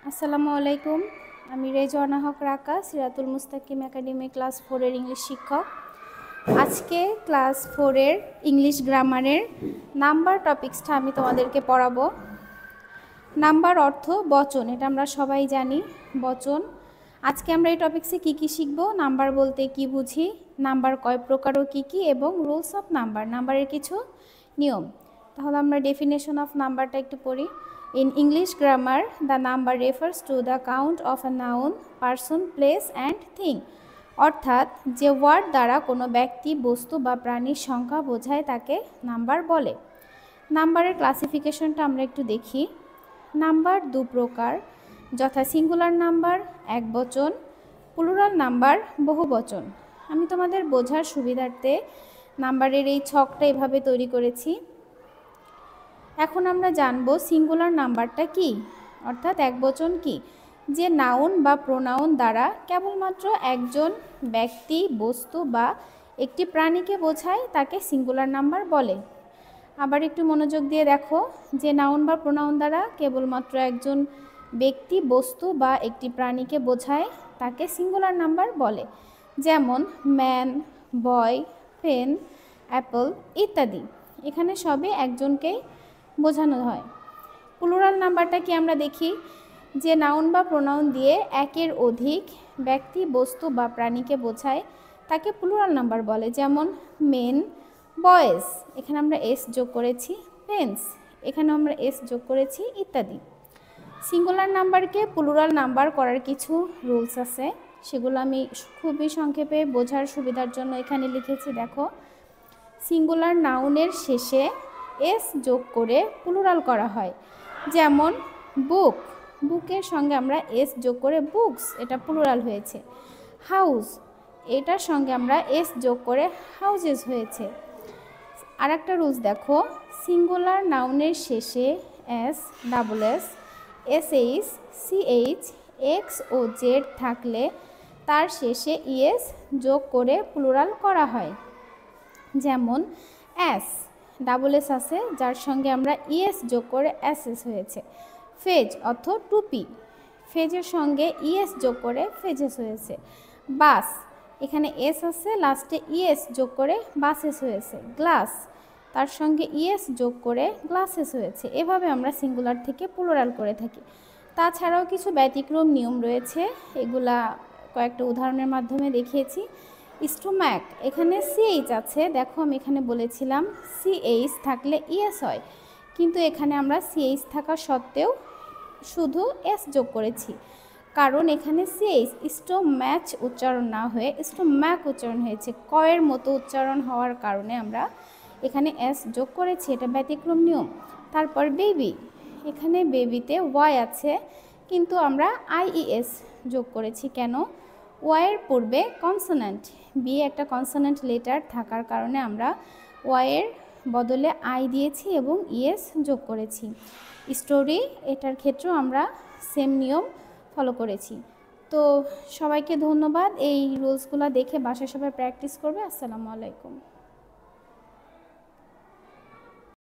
আসসালামু আলাইকুম। আমি রেজওয়ানা হক রাকা, সিরাতুল মুস্তাকিম একাডেমি ক্লাস 4 এর ইংলিশ শিক্ষক। আজকে ক্লাস 4 এর ইংলিশ গ্রামারের নাম্বার টপিক্সটা আমি তোমাদেরকে পড়াবো। নাম্বার অর্থ বচন, এটা আমরা সবাই জানি, বচন। আজকে আমরা এই টপিক্সে কি শিখব, নাম্বার বলতে কি বুঝি, নাম্বার কয় প্রকার ও কি এবং রুলস অফ নাম্বার, নাম্বারের কিছু নিয়ম। তাহলে আমরা ডেফিনেশন অফ নাম্বারটা একটু পড়ি। In English grammar, the number refers to the count of a noun, person, place and thing. অর্থাৎ যে ওয়ার্ড দ্বারা কোনো ব্যক্তি, বস্তু বা প্রাণীর সংখ্যা বোঝায় তাকে নাম্বার বলে। নাম্বারের ক্লাসিফিকেশনটা আমরা একটু দেখি। নাম্বার দু প্রকার, যথা সিঙ্গুলার নাম্বার এক বচন, প্লুরাল নাম্বার বহু বচন। আমি তোমাদের বোঝার সুবিধার্থে নাম্বারের এই ছকটা এভাবে তৈরি করেছি। এখন আমরা জানব সিঙ্গুলার নাম্বারটা কি, অর্থাৎ একবচন কি, যে নাউন বা প্রোনাউন দ্বারা কেবলমাত্র একজন ব্যক্তি, বস্তু বা একটি প্রাণীকে বোঝায় তাকে সিঙ্গুলার নাম্বার বলে। আবার একটু মনোযোগ দিয়ে দেখো, যে নাউন বা প্রোনাউন দ্বারা কেবলমাত্র একজন ব্যক্তি, বস্তু বা একটি প্রাণীকে বোঝায় তাকে সিঙ্গুলার নাম্বার বলে। যেমন ম্যান, বয়, পেন, অ্যাপল ইত্যাদি। এখানে সবে একজনকেই বোঝানো হয়। প্লুরাল নাম্বারটা কি আমরা দেখি, যে নাউন বা প্রোনাউন দিয়ে একের অধিক ব্যক্তি, বস্তু বা প্রাণীকে বোঝায় তাকে প্লুরাল নাম্বার বলে। যেমন মেন, বয়েজ, এখানে আমরা এস যোগ করেছি, পেন্স, এখানে আমরা এস যোগ করেছি ইত্যাদি। সিঙ্গুলার নাম্বারকে প্লুরাল নাম্বার করার কিছু রুলস আছে, সেগুলো আমি খুবই সংক্ষেপে বোঝার সুবিধার জন্য এখানে লিখেছি। দেখো, সিঙ্গুলার নাউনের শেষে এস যোগ করে প্লুরাল করা হয়। যেমন বুক, বুকের সঙ্গে আমরা এস যোগ করে বুকস, এটা প্লুরাল হয়েছে। হাউস, এটার সঙ্গে আমরা এস যোগ করে হাউজেস হয়েছে। আর একটা রুলস দেখো, সিঙ্গুলার নাউনের শেষে S, double S, SH, CH, X ও জেড থাকলে তার শেষে ইএস যোগ করে প্লুরাল করা হয়। যেমন অ্যাস, ডাবল এস আছে, যার সঙ্গে আমরা ইএস যোগ করে এসএস হয়েছে। ফেজ অর্থ টুপি, ফেজের সঙ্গে ইএস যোগ করে ফেজেস হয়েছে। বাস, এখানে এস আছে, লাস্টে ইএস যোগ করে বাসেস হয়েছে। গ্লাস, তার সঙ্গে ইএস যোগ করে গ্লাসেস হয়েছে। এভাবে আমরা সিঙ্গুলার থেকে প্লুরাল করে থাকি। তাছাড়াও কিছু ব্যতিক্রম নিয়ম রয়েছে, এগুলা কয়েকটা উদাহরণের মাধ্যমে দেখিয়েছি। স্টোম্যাক, এখানে সিএইচ আছে, দেখো আমি এখানে বলেছিলাম সিএইচ থাকলে ইএস হয়, কিন্তু এখানে আমরা সিএইচ থাকা সত্ত্বেও শুধু এস যোগ করেছি, কারণ এখানে সিএইচ স্টোম্যাচ উচ্চারণ না হয়ে স্টোম্যাক উচ্চারণ হয়েছে। কয়ের মতো উচ্চারণ হওয়ার কারণে আমরা এখানে এস যোগ করেছি, এটা ব্যতিক্রম নিয়ম। তারপর বেবি, এখানে বেবিতে ওয়াই আছে, কিন্তু আমরা আইইএস যোগ করেছি। কেন? ওয়াইয়ের পূর্বে কনসোনেন্ট, বি একটা কনসোনেন্ট লেটার থাকার কারণে আমরা ওয়াইয়ের বদলে আই দিয়েছি এবং ইএস যোগ করেছি। স্টোরি, এটার ক্ষেত্রেও আমরা সেম নিয়ম ফলো করেছি। তো সবাইকে ধন্যবাদ, এই রুলসগুলো দেখে বাসায় সবাই প্র্যাকটিস করবে। আসসালামু আলাইকুম।